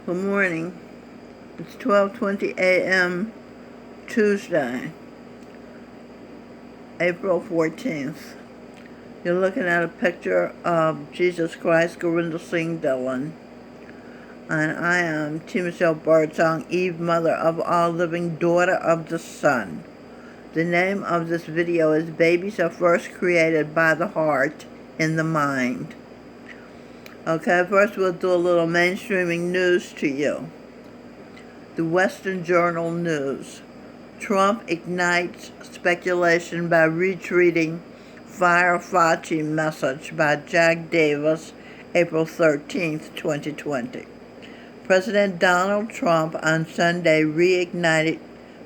Good morning. It's 12:20 a.m. Tuesday, April 14th. You're looking at a picture of Jesus Christ, Gurinder Singh Dhillon. And I am T. Michelle Birdsong, Eve, mother of all living, daughter of the sun. The name of this video is Babies Are First Created by the Heart in the Mind. Okay, first we'll do a little mainstreaming news to you. The Western Journal News. Trump ignites speculation by retweeting Fire Fauci message by Jack Davis, April 13, 2020. President Donald Trump on Sunday reignited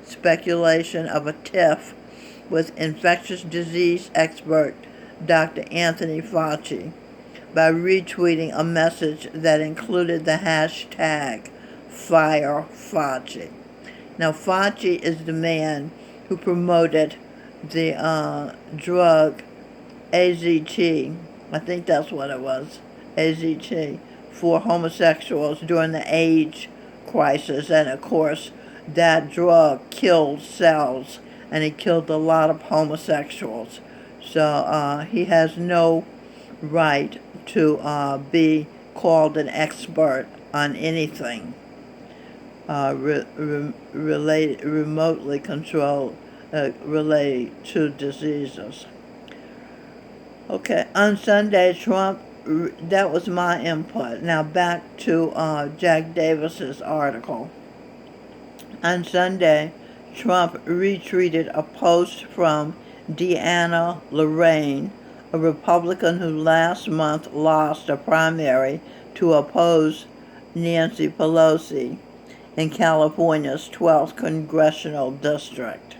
speculation of a tiff with infectious disease expert Dr. Anthony Fauci by retweeting a message that included the hashtag Fire Fauci. Now, Fauci is the man who promoted the drug AZT, I think that's what it was, AZT, for homosexuals during the AIDS crisis. And of course, that drug killed cells, and it killed a lot of homosexuals. So he has no right to be called an expert on anything remotely controlled, related to diseases. Okay, on Sunday, Trump, that was my input. Now back to Jack Davis's article. On Sunday, Trump retweeted a post from Deanna Lorraine, a Republican who last month lost a primary to oppose Nancy Pelosi in California's 12th congressional district.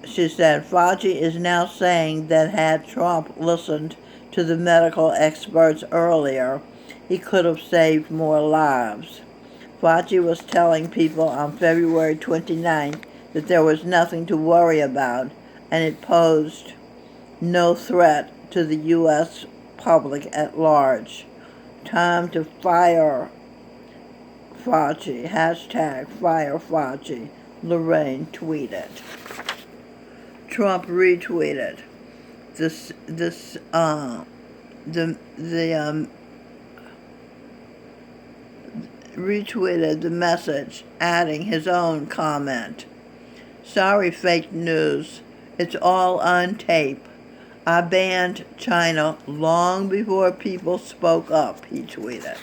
She said, Fauci is now saying that had Trump listened to the medical experts earlier, he could have saved more lives. Fauci was telling people on February 29th that there was nothing to worry about, and it posed no threat to the U.S. public at large. Time to fire Fauci, hashtag Fire Fauci, Lorraine tweeted. Trump retweeted retweeted the message, adding his own comment. Sorry, fake news. It's all on tape. I banned China long before people spoke up, he tweeted.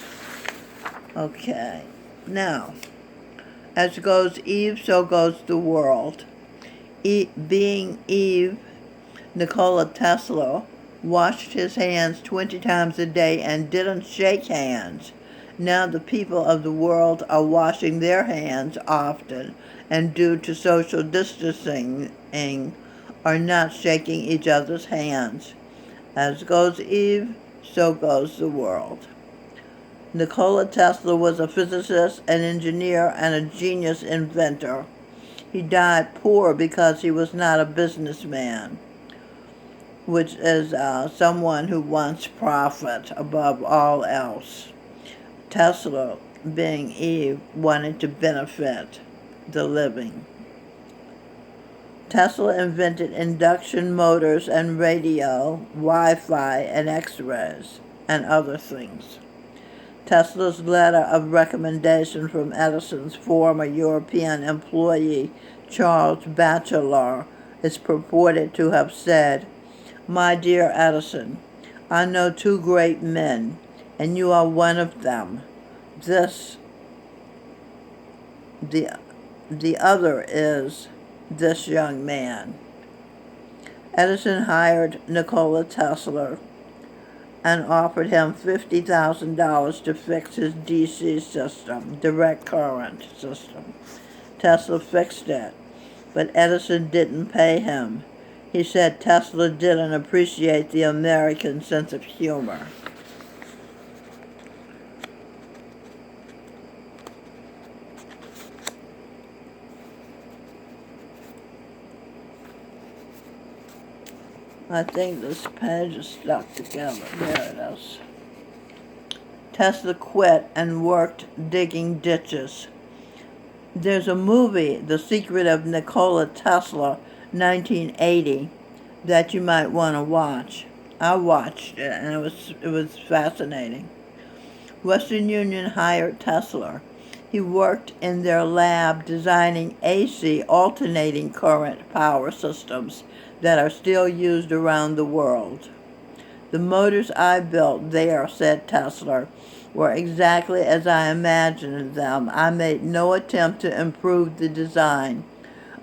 Okay. Now, as goes Eve, so goes the world. Being Eve, Nikola Tesla washed his hands 20 times a day and didn't shake hands. Now the people of the world are washing their hands often, and due to social distancing, are not shaking each other's hands. As goes Eve, so goes the world. Nikola Tesla was a physicist, an engineer, and a genius inventor. He died poor because he was not a businessman, which is someone who wants profit above all else. Tesla, being Eve, wanted to benefit the living. Tesla invented induction motors and radio, Wi-Fi, and X-rays, and other things. Tesla's letter of recommendation from Edison's former European employee, Charles Batchelor, is purported to have said, My dear Edison, I know two great men, and you are one of them. The other is this young man. Edison hired Nikola Tesla and offered him $50,000 to fix his DC system, direct current system. Tesla fixed it, but Edison didn't pay him. He said Tesla didn't appreciate the American sense of humor. I think this page is stuck together. There it is. Tesla quit and worked digging ditches. There's a movie, The Secret of Nikola Tesla, 1980, that you might want to watch. I watched it, and it was fascinating. Western Union hired Tesla. He worked in their lab designing AC, alternating current power systems that are still used around the world. The motors I built there, said Tesla, were exactly as I imagined them. I made no attempt to improve the design,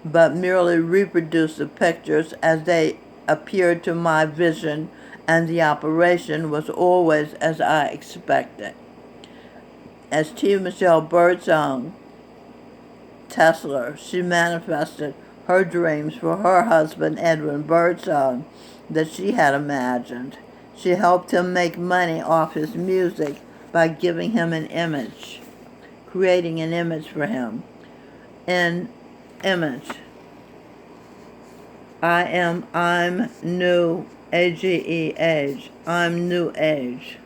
but merely reproduced the pictures as they appeared to my vision, and the operation was always as I expected. As T. Michelle Birdsong, Tesla, she manifested her dreams for her husband, Edwin Birdsong, that she had imagined. She helped him make money off his music by giving him an image, creating an image for him. An image. I'm new, age. I'm new age.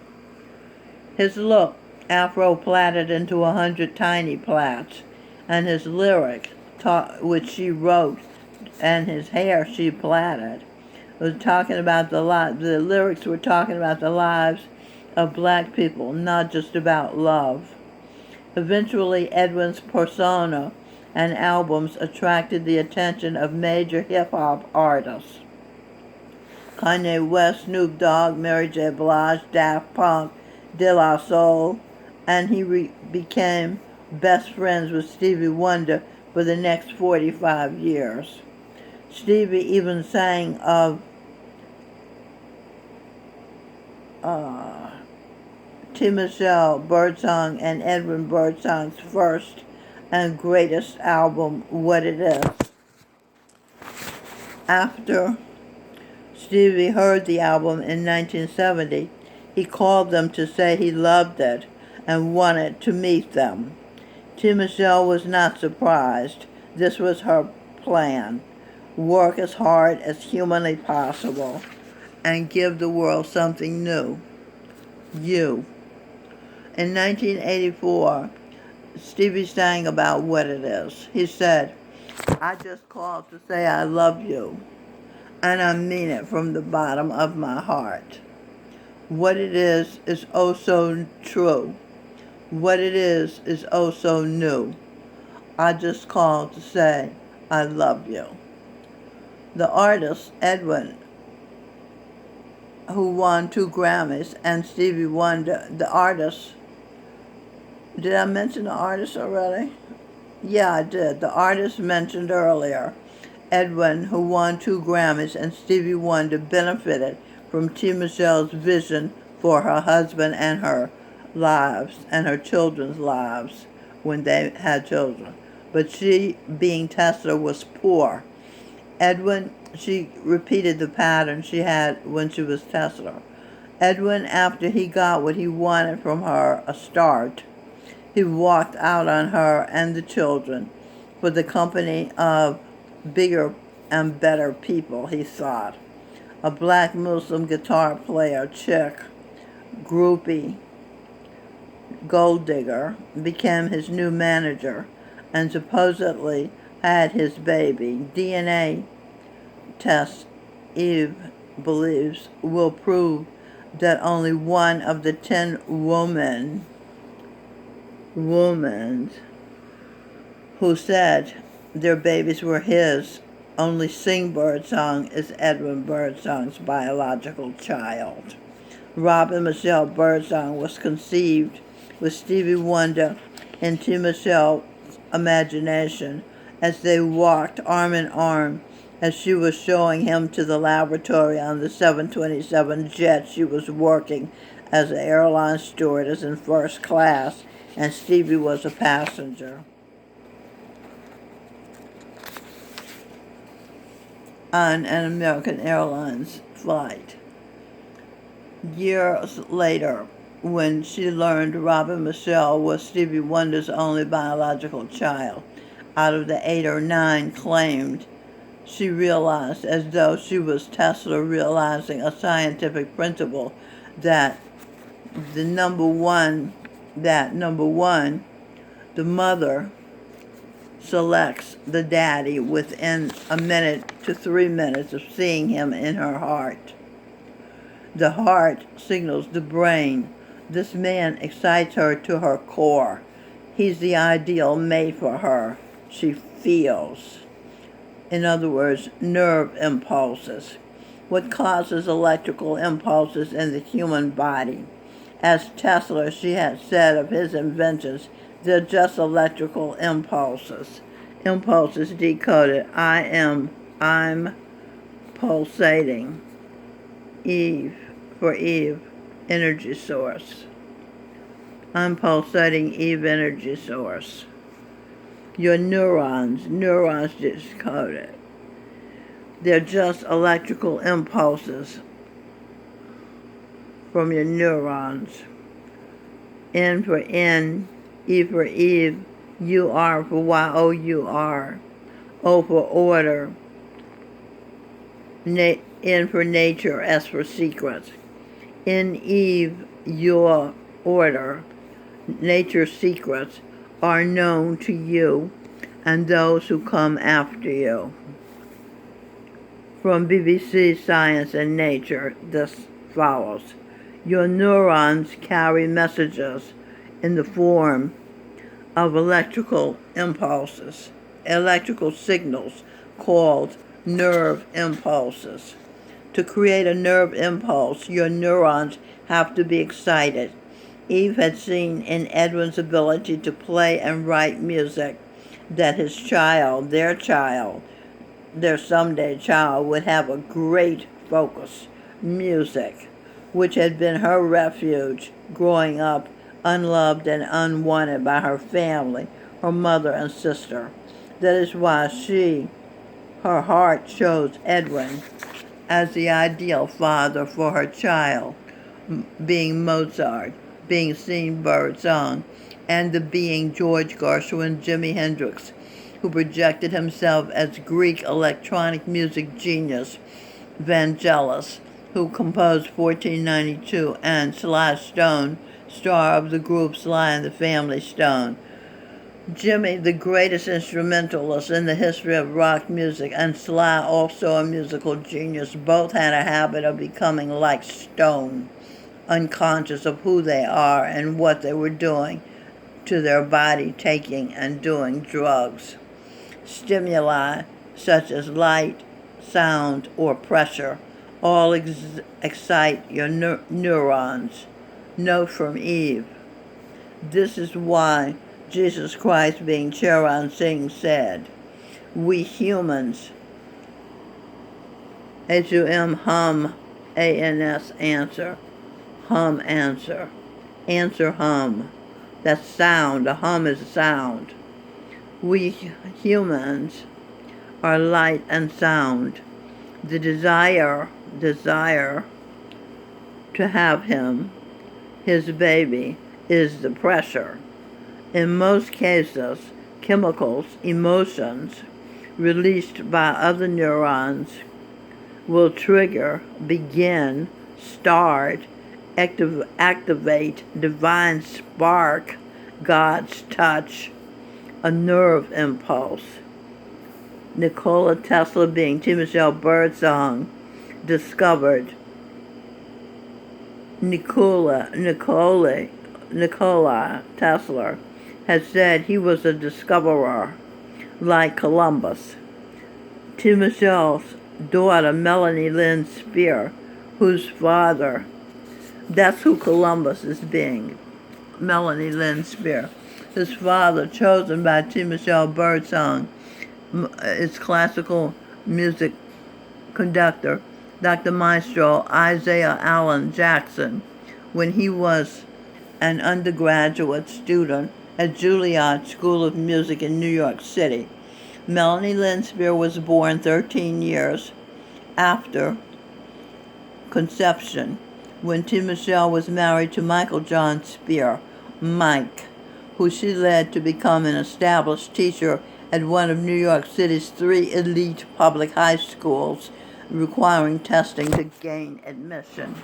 His look, afro plaited into 100 tiny plaits, and his lyrics, which she wrote, and his hair she plaited, was talking about the lyrics were talking about the lives of black people, not just about love. Eventually, Edwin's persona and albums attracted the attention of major hip-hop artists. Kanye West, Snoop Dogg, Mary J. Blige, Daft Punk, De La Soul, and he became best friends with Stevie Wonder for the next 45 years. Stevie even sang of T. Michelle Birdsong and Edwin Birdsong's first and greatest album, What It Is. After Stevie heard the album in 1970, he called them to say he loved it and wanted to meet them. T. Michelle was not surprised. This was her plan. Work as hard as humanly possible and give the world something new. You. In 1984, Stevie sang about What It Is. He said, I just called to say I love you, and I mean it from the bottom of my heart. What it is oh so true. What it is oh so new. I just called to say I love you. The artist, Edwin, who won 2 Grammys, and Stevie Wonder, the artist. Did I mention the artist already? Yeah, I did. The artist mentioned earlier, Edwin, who won 2 Grammys, and Stevie Wonder benefited from T. Michelle's vision for her husband and her lives, and her children's lives when they had children. But she, being Tesla, was poor. Edwin, she repeated the pattern she had when she was Tesla. Edwin, after he got what he wanted from her, a start, he walked out on her and the children for the company of bigger and better people, he thought. A black Muslim guitar player, chick, groupie, gold digger, became his new manager and supposedly had his baby. DNA tests, Eve believes, will prove that only one of the 10 women who said their babies were his only sing Birdsong is Edwin Birdsong's biological child. Robin Michelle Birdsong was conceived with Stevie Wonder in T. Michelle's imagination as they walked arm in arm as she was showing him to the laboratory on the 727 jet she was working as an airline stewardess in first class, and Stevie was a passenger. On an American Airlines flight. Years later, when she learned Robin Michelle was Stevie Wonder's only biological child, out of the 8 or 9 claimed, she realized, as though she was Tesla realizing a scientific principle, that the number one, the mother selects the daddy within a minute to 3 minutes of seeing him in her heart. The heart signals the brain. This man excites her to her core. He's the ideal mate for her. She feels. In other words, nerve impulses. What causes electrical impulses in the human body? As Tesla, she had said of his inventions, they're just electrical impulses. Impulses decoded. I'm pulsating. Eve, for Eve, energy source. I'm pulsating Eve energy source. Your neurons decoded. They're just electrical impulses from your neurons. N for N, E for Eve, U-R for Y-O-U-R, O for order, N for nature, S for secret. In Eve, your order, nature's secrets, are known to you and those who come after you. From BBC Science and Nature, this follows. Your neurons carry messages in the form of electrical impulses, electrical signals called nerve impulses. To create a nerve impulse, your neurons have to be excited. Eve had seen in Edwin's ability to play and write music that his child, their someday child, would have a great focus, music, which had been her refuge growing up unloved and unwanted by her family, her mother and sister. That is why her heart chose Edwin as the ideal father for her child, being Mozart, being seen Birdsong, and the being George Gershwin, Jimi Hendrix, who projected himself as Greek electronic music genius Vangelis, who composed 1492, and Sly Stone, star of the group Sly and the Family Stone. Jimmy, the greatest instrumentalist in the history of rock music, and Sly, also a musical genius, both had a habit of becoming like Stone, unconscious of who they are and what they were doing to their body, taking and doing drugs. Stimuli such as light, sound, or pressure all excite your neurons. Note from Eve. This is why Jesus Christ, being Charan Singh, said, we humans, H-U-M, hum, A-N-S, answer, hum, answer, hum. That's sound. A hum is sound. We humans are light and sound. The desire to have him, his baby, is the pressure. In most cases, chemicals, emotions, released by other neurons will trigger, begin, start, activate, divine spark, God's touch, a nerve impulse. Nikola Tesla, being T. Michelle Birdsong, discovered Nikola Tesla had said he was a discoverer, like Columbus. T. Michelle's daughter, Melanie Lynn Spear, whose father, that's who Columbus is being, Melanie Lynn Spear. His father, chosen by T. Michelle Birdsong, is classical music conductor, Dr. Maestro Isaiah Allen Jackson, when he was an undergraduate student at Juilliard School of Music in New York City. Melanie Lynn Spear was born 13 years after conception, when T. Michelle was married to Michael John Spear, Mike, who she led to become an established teacher at one of New York City's 3 elite public high schools, requiring testing to gain admission.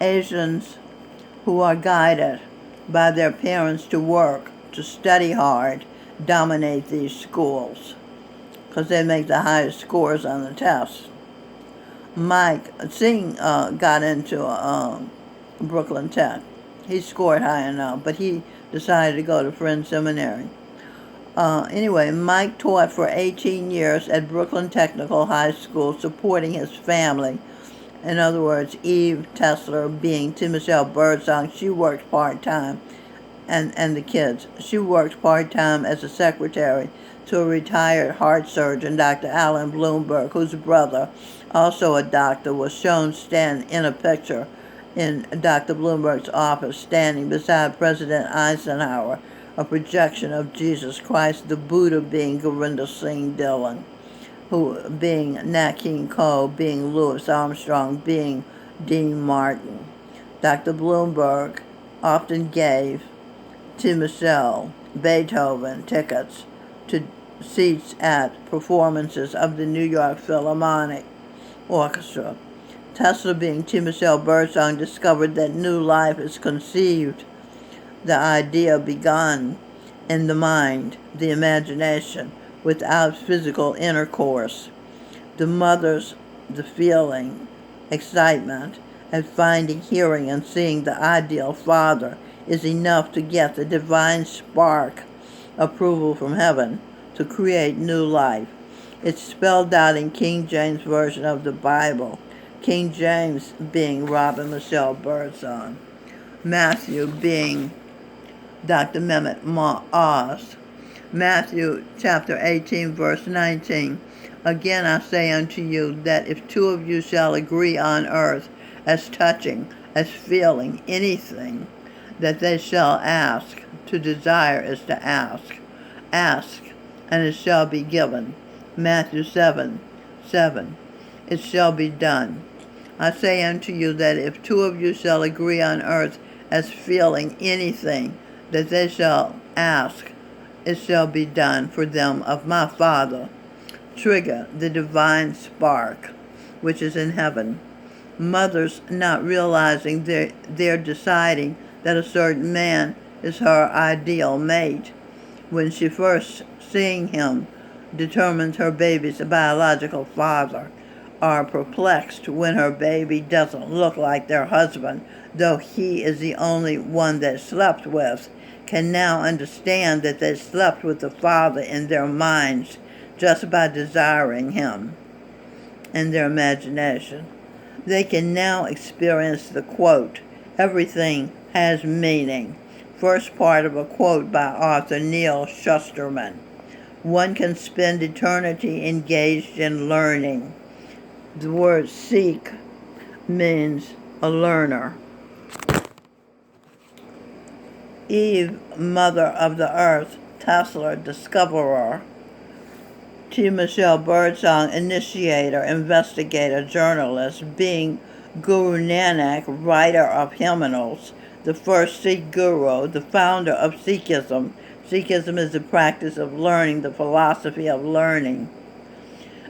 Asians who are guided by their parents to work, to study hard, dominate these schools because they make the highest scores on the test. Mike Singh got into Brooklyn Tech. He scored high enough, but he decided to go to Friends Seminary. Anyway, Mike taught for 18 years at Brooklyn Technical High School, supporting his family. In other words, Eve Tesler, being T. Michelle Birdsong, she worked part-time, and the kids. She worked part-time as a secretary to a retired heart surgeon, Dr. Alan Bloomberg, whose brother, also a doctor, was shown stand in a picture in Dr. Bloomberg's office, standing beside President Eisenhower, a projection of Jesus Christ, the Buddha being Gurinder Singh Dhillon, who being Nat King Cole, being Louis Armstrong, being Dean Martin. Dr. Bloomberg often gave to Michelle Beethoven tickets to seats at performances of the New York Philharmonic Orchestra. Tesla, being T. Michelle Birdsong, discovered that new life is conceived, the idea begun in the mind, the imagination, without physical intercourse. The feeling, excitement at finding, hearing, and seeing the ideal father is enough to get the divine spark, approval from heaven, to create new life. It's spelled out in King James Version of the Bible, King James being Robin Michelle Birdsong, Matthew being Dr. Mehmet Oz. Matthew chapter 18, verse 19. Again I say unto you that if two of you shall agree on earth as touching, as feeling anything that they shall ask, to desire is to ask. Ask, and it shall be given. Matthew 7:7. It shall be done. I say unto you that if two of you shall agree on earth as feeling anything that they shall ask, it shall be done for them of my Father. Trigger the divine spark, which is in heaven. Mothers not realizing they're deciding that a certain man is her ideal mate when she first seeing him determines her baby's biological father, are perplexed when her baby doesn't look like their husband, though he is the only one they slept with, can now understand that they slept with the father in their minds just by desiring him in their imagination. They can now experience the quote, everything has meaning. First part of a quote by author Neil Shusterman. One can spend eternity engaged in learning. The word seek means a learner. Eve, mother of the earth, Tesla, discoverer. T. Michelle Birdsong, initiator, investigator, journalist, being Guru Nanak, writer of hymnals, the first Sikh guru, the founder of Sikhism. Sikhism is the practice of learning, the philosophy of learning.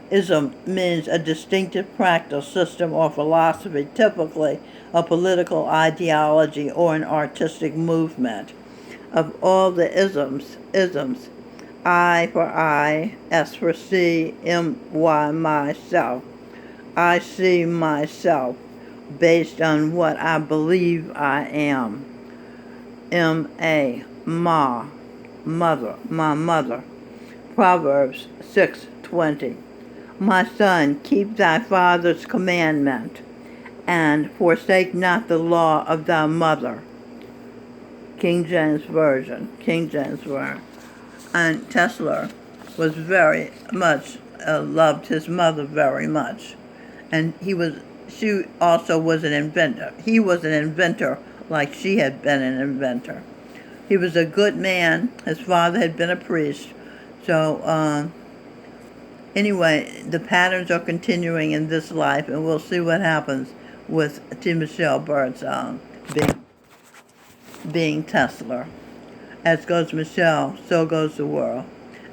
Ism means a distinctive practice, system, or philosophy, typically a political ideology or an artistic movement. Of all the isms, I for I, S for C, M-Y, myself. I see myself based on what I believe I am. M-A, ma, mother, my mother. Proverbs 6:20. My son, keep thy father's commandment, and forsake not the law of thy mother. King James Version. And Tesla was very much, loved his mother very much. And she also was an inventor. He was an inventor like she had been an inventor. He was a good man. His father had been a priest. So, anyway, the patterns are continuing in this life, and we'll see what happens with T. Michelle Birdsong being Tesla. As goes Michelle, so goes the world.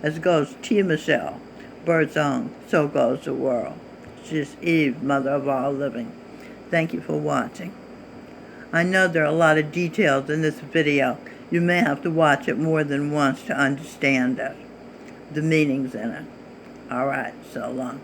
As goes T. Michelle Birdsong, so goes the world. She's Eve, mother of all living. Thank you for watching. I know there are a lot of details in this video. You may have to watch it more than once to understand it, the meanings in it. All right, so long.